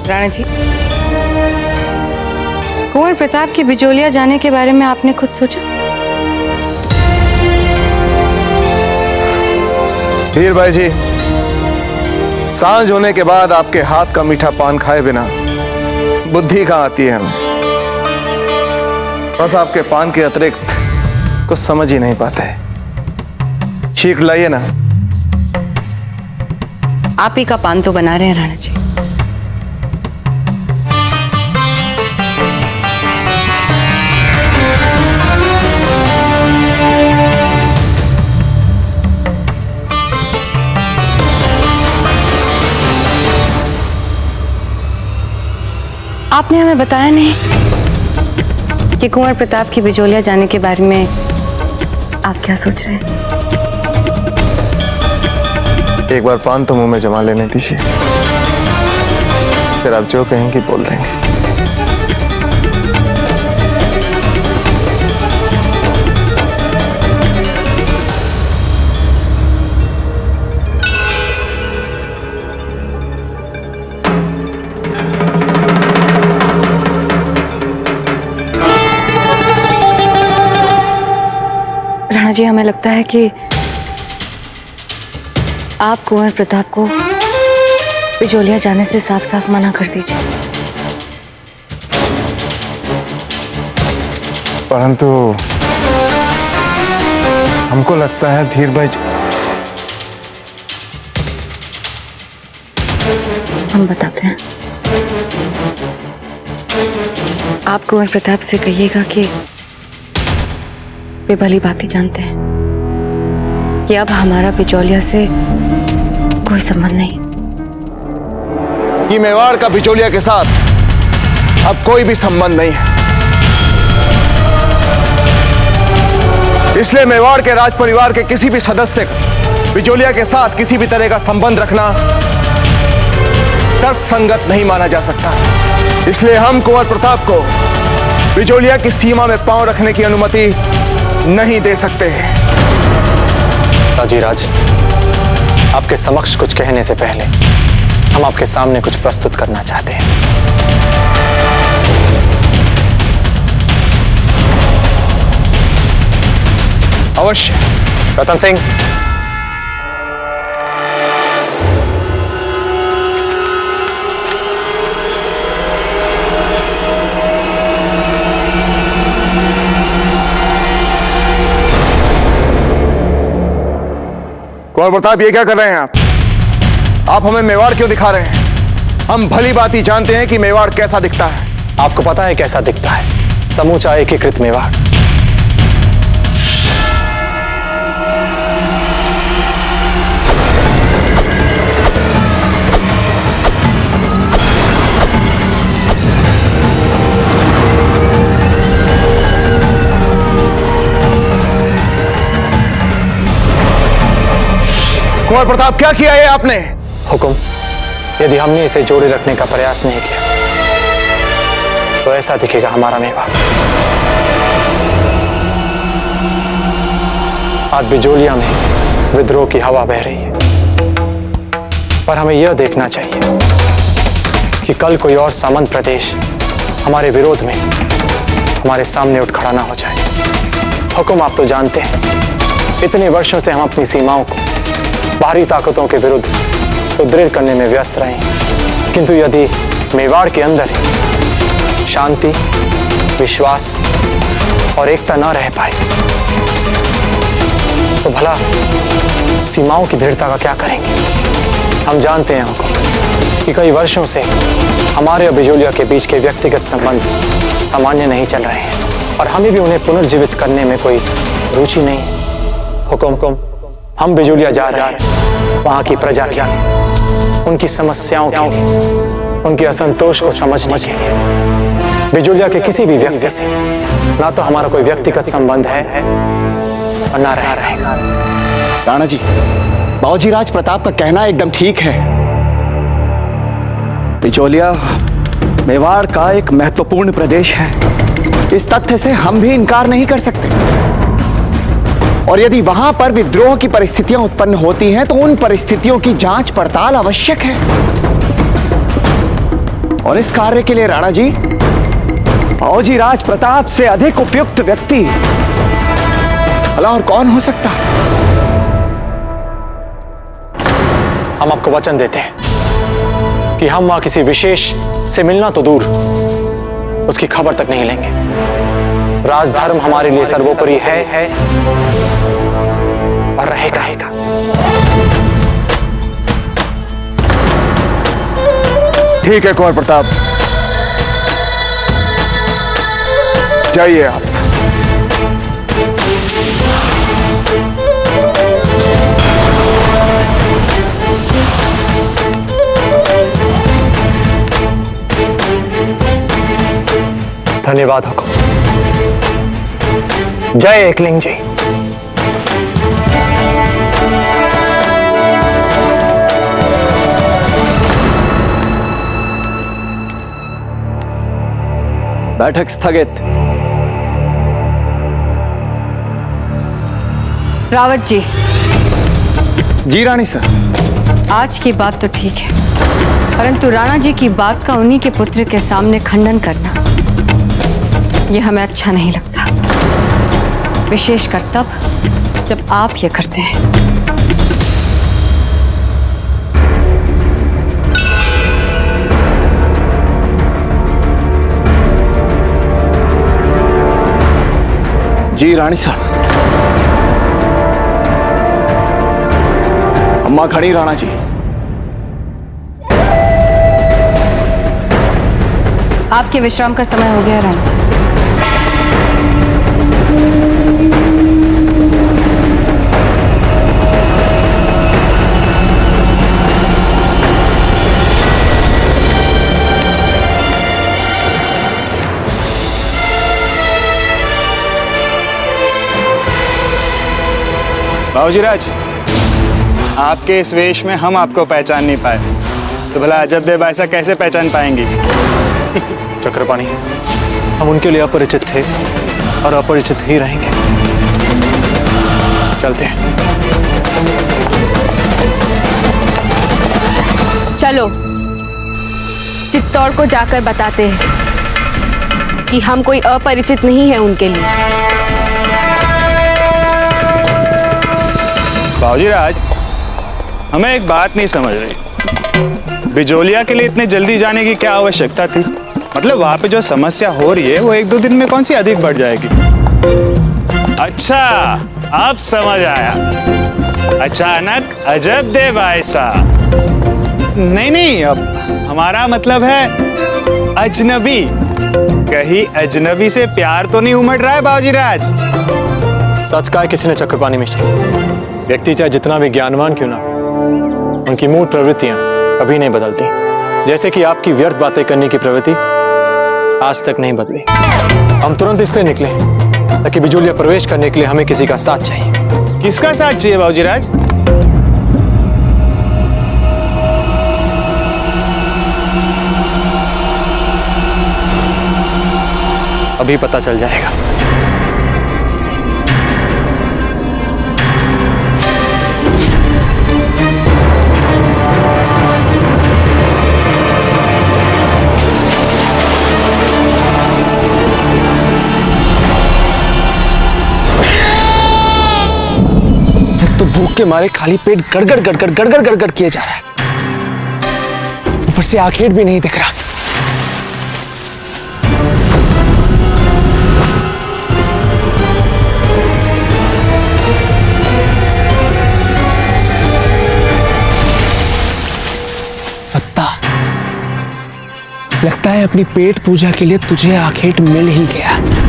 राणा जी, कुंवर प्रताप के बिजोलिया जाने के बारे में आपने खुद सोचा? धीर भाई जी, सांझ होने के बाद आपके हाथ का मीठा पान खाए बिना बुद्धि कहां आती है हमें। बस आपके पान के अतिरिक्त कुछ समझ ही नहीं पाते। चीख लाइए ना। आप ही का पान तो बना रहे हैं राणा जी। आपने हमें बताया नहीं कि कुंवर प्रताप की बिजोलिया जाने के बारे में आप क्या सोच रहे हैं? एक बार पान तो मुंह में जमा लेने दीजिए, फिर आप जो कहेंगे बोल देंगे। राणा जी, हमें लगता है कि आप कुंवर प्रताप को बिजोलिया जाने से साफ साफ मना कर दीजिए। परंतु हमको लगता है धीर भाई, हम बताते हैं। आप कुंवर प्रताप से कहिएगा कि वे भली बात ही जानते हैं कि अब हमारा बिजोलिया से कोई संबंध नहीं। कि मेवाड़ का बिचौलिया के साथ अब कोई भी संबंध नहीं है। इसलिए मेवाड़ के राज परिवार के किसी भी सदस्य को बिचौलिया के साथ किसी भी तरह का संबंध रखना तर्कसंगत नहीं माना जा सकता। इसलिए हम कुंवर प्रताप को बिचौलिया की सीमा में पांव रखने की अनुमति नहीं दे सकते हैं। राजीराज, आपके समक्ष कुछ कहने से पहले हम आपके सामने कुछ प्रस्तुत करना चाहते हैं। अवश्य। रतन सिंह, कुंवर प्रताप, ये क्या कर रहे हैं आप हमें मेवाड़ क्यों दिखा रहे हैं? हम भली बात ही जानते हैं कि मेवाड़ कैसा दिखता है। आपको पता है कैसा दिखता है? समूचा एकीकृत मेवाड़। कुंवर प्रताप, क्या किया है आपने? हुकुम, यदि हमने इसे जोड़े रखने का प्रयास नहीं किया तो ऐसा दिखेगा हमारा मेवाड़। आज बिजोलिया में विद्रोह की हवा बह रही है, पर हमें यह देखना चाहिए कि कल कोई और सामंत प्रदेश हमारे विरोध में हमारे सामने उठ खड़ा ना हो जाए। हुकुम, आप तो जानते हैं इतने वर्षों से हम अपनी सीमाओं को बाहरी ताकतों के विरुद्ध सुदृढ़ करने में व्यस्त रहे हैं, किंतु यदि मेवाड़ के अंदर शांति, विश्वास और एकता न रह पाए तो भला सीमाओं की दृढ़ता का क्या करेंगे? हम जानते हैं हुकुम कि कई वर्षों से हमारे और बिजोलिया के बीच के व्यक्तिगत संबंध सामान्य नहीं चल रहे हैं और हमें भी उन्हें पुनर्जीवित करने में कोई रुचि नहीं है। हुकुम, हम बिजोलिया जा रहे हैं वहां की प्रजा की, उनकी समस्याओं के लिए, उनके असंतोष को समझने के लिए। बिजोलिया के किसी भी व्यक्ति से ना तो हमारा कोई व्यक्तिगत संबंध है और ना रहेगा। राणा जी, बाबूजी राज प्रताप का कहना एकदम ठीक है। बिचौलिया मेवाड़ का एक महत्वपूर्ण प्रदेश है, इस तथ्य से हम भी इनकार नहीं कर सकते। और यदि वहां पर विद्रोह की परिस्थितियां उत्पन्न होती हैं तो उन परिस्थितियों की जांच पड़ताल आवश्यक है। और इस कार्य के लिए राणा जी, बाबूजी राज प्रताप से अधिक उपयुक्त व्यक्ति भला और कौन हो सकता है? हम आपको वचन देते हैं कि हम वहां किसी विशेष से मिलना तो दूर, उसकी खबर तक नहीं लेंगे। राजधर्म हमारे लिए सर्वोपरि है और रहेगा। ठीक है कुंवर प्रताप, जाइए आप। धन्यवाद हुकुम। जय एकलिंग जी। बैठक स्थगित। रावत जी, जी रानी सर। आज की बात तो ठीक है, परंतु राणा जी की बात का उन्हीं के पुत्र के सामने खंडन करना, यह हमें अच्छा नहीं लगता, विशेषकर तब जब आप ये करते हैं। जी रानी साहब। अम्मा खड़ी राणा जी। आपके विश्राम का समय हो गया राणा जी। बाबूजी राज, आपके इस वेश में हम आपको पहचान नहीं पाए, तो भला अजब देव ऐसा कैसे पहचान पाएंगे? चक्रपाणी, हम उनके लिए अपरिचित थे और अपरिचित ही रहेंगे। चलते हैं। चलो चित्तौड़ को जाकर बताते हैं कि हम कोई अपरिचित नहीं है उनके लिए। बाबूजी राज, हमें एक बात नहीं समझ रही, बिजोलिया के लिए इतने जल्दी जाने की क्या आवश्यकता थी? मतलब वहां पे जो समस्या हो रही है वो एक दो दिन में कौन सी अधिक बढ़ जाएगी? अच्छा, अब समझ आया। अचानक अजब देव ऐसा। नहीं, अब हमारा मतलब है अजनबी। कहीं अजनबी से प्यार तो नहीं उमड़ रहा है बाबूजी राज? सच कहा किसी ने चक्रपाणी मिश्र। व्यक्ति चाहे जितना भी ज्ञानवान क्यों ना, उनकी मूल प्रवृत्तियां कभी नहीं बदलती। जैसे कि आपकी व्यर्थ बातें करने की प्रवृत्ति आज तक नहीं बदली। हम तुरंत इसलिए निकले ताकि बिजोलिया प्रवेश करने के लिए हमें किसी का साथ चाहिए। किसका साथ चाहिए बाबूजी राज? अभी पता चल जाएगा। तो भूख के मारे खाली पेट गड़गड़ किए जा रहा है, ऊपर से आखेट भी नहीं दिख रहा। फत्ता, लगता है अपनी पेट पूजा के लिए तुझे आखेट मिल ही गया।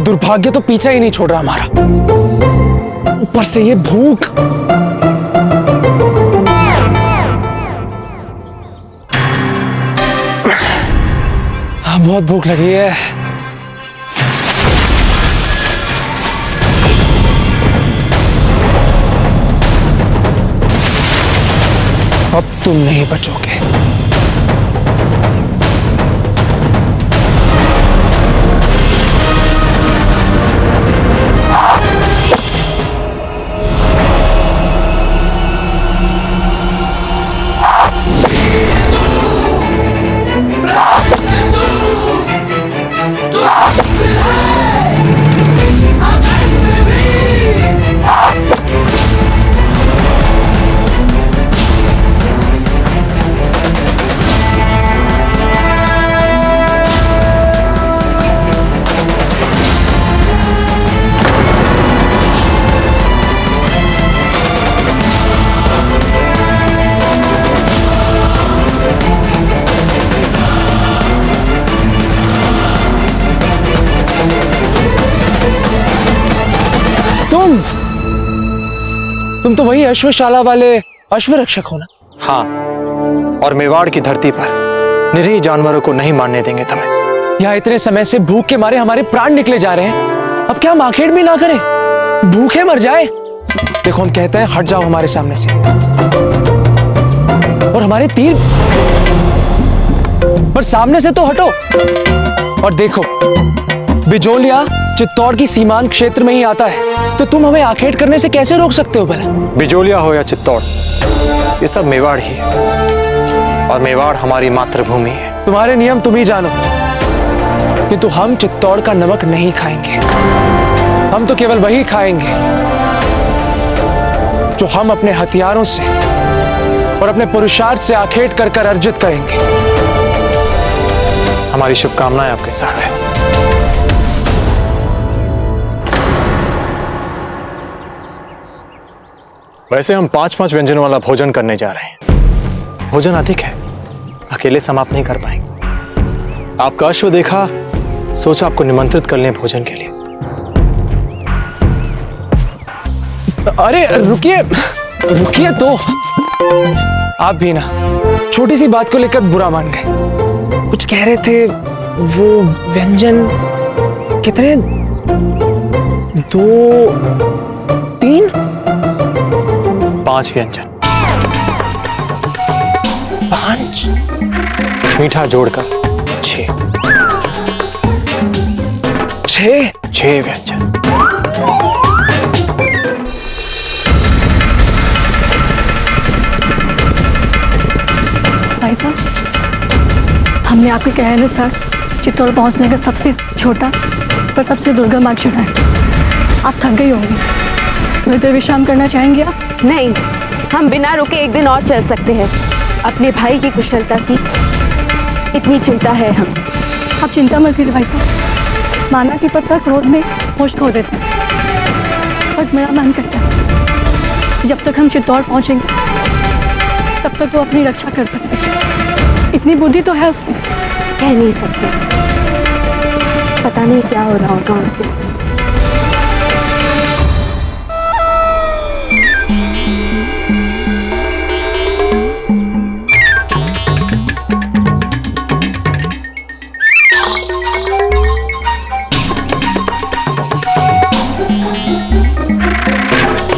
दुर्भाग्य तो पीछा ही नहीं छोड़ रहा हमारा, ऊपर से ये भूख। बहुत भूख लगी है। अब तुम नहीं बचोगे। तुम तो वही अश्वशाला वाले अश्वरक्षक हो ना? हाँ, और मेवाड़ की धरती पर निरीह जानवरों को नहीं मारने देंगे तुम्हें। यहाँ इतने समय से भूख के मारे हमारे प्राण निकले जा रहे हैं, अब क्या हम आखेड़ भी ना करें, भूखे मर जाए? देखो हम कहते हैं हट जाओ हमारे सामने से, और हमारे तीर पर सामने से तो हटो। और देखो बिजोलिया चित्तौड़ की सीमांत क्षेत्र में ही आता है, तो तुम हमें आखेट करने से कैसे रोक सकते हो भला? बिजोलिया हो या चित्तौड़, ये सब मेवाड़ ही है, और मेवाड़ हमारी मातृभूमि है। तुम्हारे नियम तुम ही जानो, किंतु हम चित्तौड़ का नमक नहीं खाएंगे। हम तो केवल वही खाएंगे जो हम अपने हथियारों से और अपने पुरुषार्थ से आखेट कर कर अर्जित करेंगे। हमारी शुभकामनाएं आपके साथ है। वैसे हम 5-5 व्यंजन वाला भोजन करने जा रहे हैं। भोजन अधिक है, अकेले समाप्त नहीं कर पाएंगे। आपका अश्व देखा, सोचा आपको निमंत्रित कर लें भोजन के लिए। अरे रुकिए रुकिए, तो आप भी ना छोटी सी बात को लेकर बुरा मान गए। कुछ कह रहे थे, वो व्यंजन कितने? 2, 3, 5 व्यंजन। 5? मीठा जोड़कर 6। 6 व्यंजन। भाई साहब, हमने आपके कहे अनुसार चित्तौड़ पहुंचने का सबसे छोटा पर सबसे दुर्गम मार्ग चुना है। आप थक गई होंगी, थोड़ी देर विश्राम करना चाहेंगे आप? नहीं, हम बिना रुके एक दिन और चल सकते हैं। अपने भाई की कुशलता की इतनी चिंता है हम। आप चिंता मत कीजिए भाई साहब, माना कि पत्थर क्रोध में होश खो देते हैं, बस मेरा मन करता है जब तक हम चित्तौड़ पहुंचेंगे तब तक वो अपनी रक्षा कर सकते हैं। इतनी बुद्धि तो है उसमें। कह नहीं सकते, पता नहीं क्या हो रहा होगा उनसे।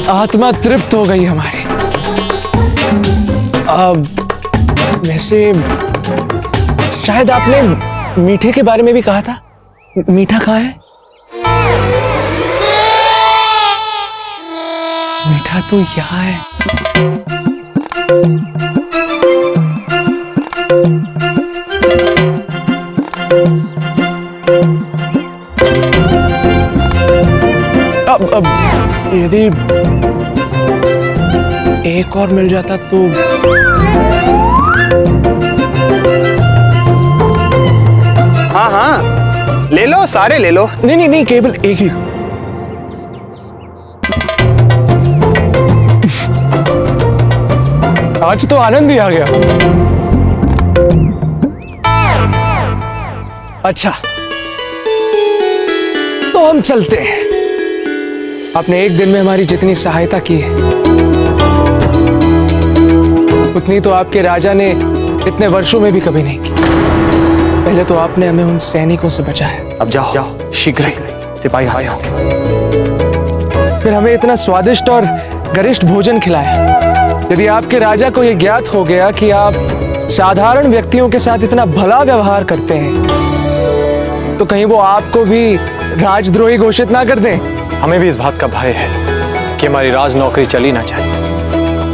आत्मा तृप्त हो गई हमारी। अब वैसे शायद आपने मीठे के बारे में भी कहा था, मीठा कहाँ है? मीठा तो यहाँ है। अब यदि एक और मिल जाता तो। हाँ हाँ, ले लो, सारे ले लो। नहीं, केवल एक ही। आज तो आनंद ही आ गया। अच्छा, तो हम चलते हैं। आपने एक दिन में हमारी जितनी सहायता की है उतनी तो आपके राजा ने इतने वर्षों में भी कभी नहीं की। पहले तो आपने हमें उन सैनिकों से बचाया, अब जाओ शीघ्र ही सिपाही हाथ होंगे। फिर हमें इतना स्वादिष्ट और गरिष्ठ भोजन खिलाया। यदि आपके राजा को यह ज्ञात हो गया कि आप साधारण व्यक्तियों के साथ इतना भला व्यवहार करते हैं, तो कहीं वो आपको भी राजद्रोही घोषित ना कर दें। हमें भी इस बात का भय है कि हमारी राज नौकरी चली ना जाए।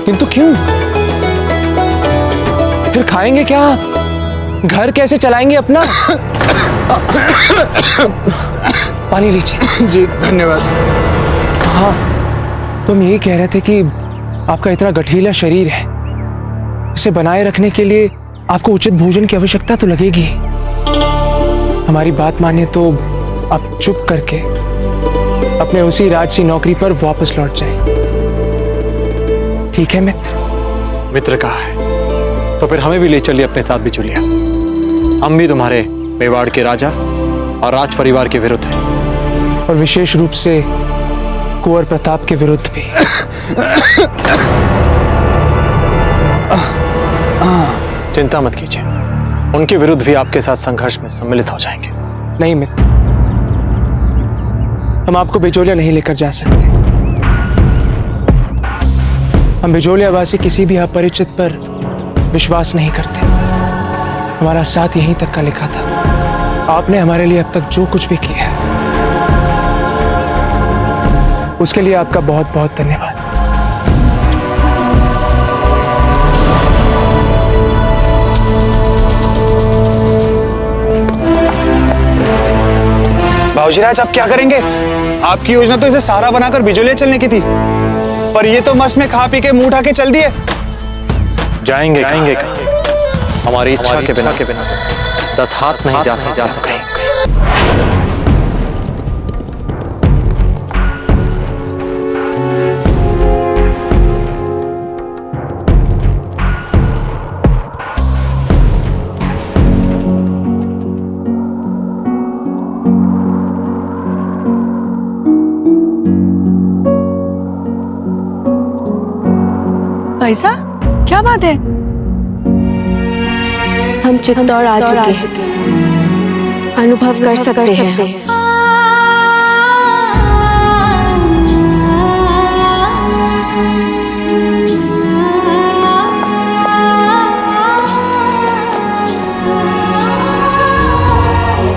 किंतु क्यों? फिर खाएंगे क्या? घर कैसे चलाएंगे अपना? पानी लीजिए। जी धन्यवाद। हाँ, तुम यही कह रहे थे कि आपका इतना गठीला शरीर है, इसे बनाए रखने के लिए आपको उचित भोजन की आवश्यकता तो लगेगी। हमारी बात माने तो आप चुप करके अपने उसी राजसी नौकरी पर वापस लौट जाएं। ठीक है मित्र? मित्र कहा है तो फिर हमें भी ले चलिए अपने साथ बिचौलिया। हम भी तुम्हारे मेवाड़ के राजा और राज परिवार के विरुद्ध हैं, और विशेष रूप से कुंवर प्रताप के विरुद्ध भी। चिंता मत कीजिए, उनके विरुद्ध भी आपके साथ संघर्ष में सम्मिलित हो जाएंगे। नहीं मित्र, हम आपको बिचौलिया नहीं लेकर जा सकते। हम बिचौलियावासी किसी भी अपरिचित पर विश्वास नहीं करते। हमारा साथ यहीं तक का लिखा था। आपने हमारे लिए अब तक जो कुछ भी किया है, उसके लिए आपका बहुत बहुत धन्यवाद। बाबूजीराज आप क्या करेंगे? आपकी योजना तो इसे सहारा बनाकर बिजोलिया चलने की थी, पर ये तो मस्त में खा पी के मुंह उठा के चल दिए। जाएंगे कहाँ? हमारी इच्छा के बिना 10 हाथ नहीं जा सकते। भाई साहब क्या बात है? हम चित्तौड़ आ चुके हैं, अनुभव कर सकते हैं।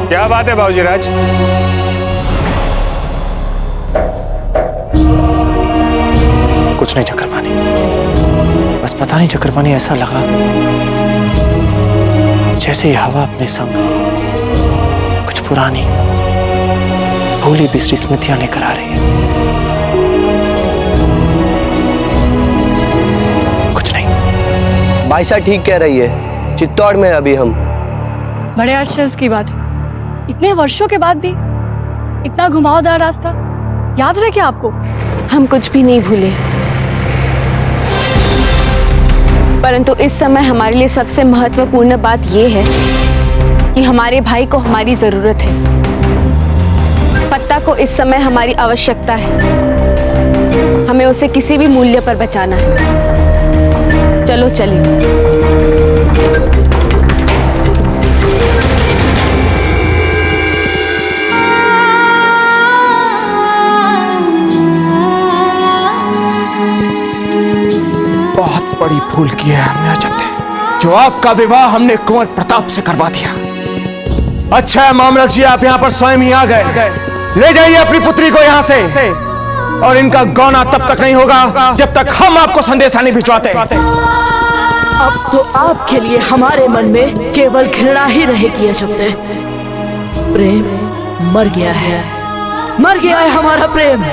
क्या बात है बाबूजीराज? कुछ नहीं चक्रपाणी, बस पता नहीं चक्रपाणी, ऐसा लगा जैसे ये हवा अपने संग कुछ पुरानी भूली बिसरी स्मृतियां लेकर आ रही है। कुछ नहीं। बाईसा ठीक कह रही है, चित्तौड़ में अभी हम। बड़े आश्चर्य की बात है, इतने वर्षों के बाद भी इतना घुमावदार रास्ता याद रहे क्या आपको? हम कुछ भी नहीं भूले, परंतु इस समय हमारे लिए सबसे महत्वपूर्ण बात यह है कि हमारे भाई को हमारी जरूरत है। पत्ता को इस समय हमारी आवश्यकता है। हमें उसे किसी भी मूल्य पर बचाना है। चलो चलिए। बहुत बड़ी भूल की है हमने अजय, जो आपका विवाह हमने कुंवर प्रताप से करवा दिया। अच्छा है मामलक जी, आप यहाँ पर स्वयं ही आ गए। ले जाइए अपनी पुत्री को यहाँ से, और इनका गौना तब तक नहीं होगा जब तक हम आपको संदेशा नहीं भिजवाते। अब तो आपके लिए हमारे मन में केवल घृणा ही रहेगी अजय। प्रेम मर गया है, मर गया है हमारा प्रेम।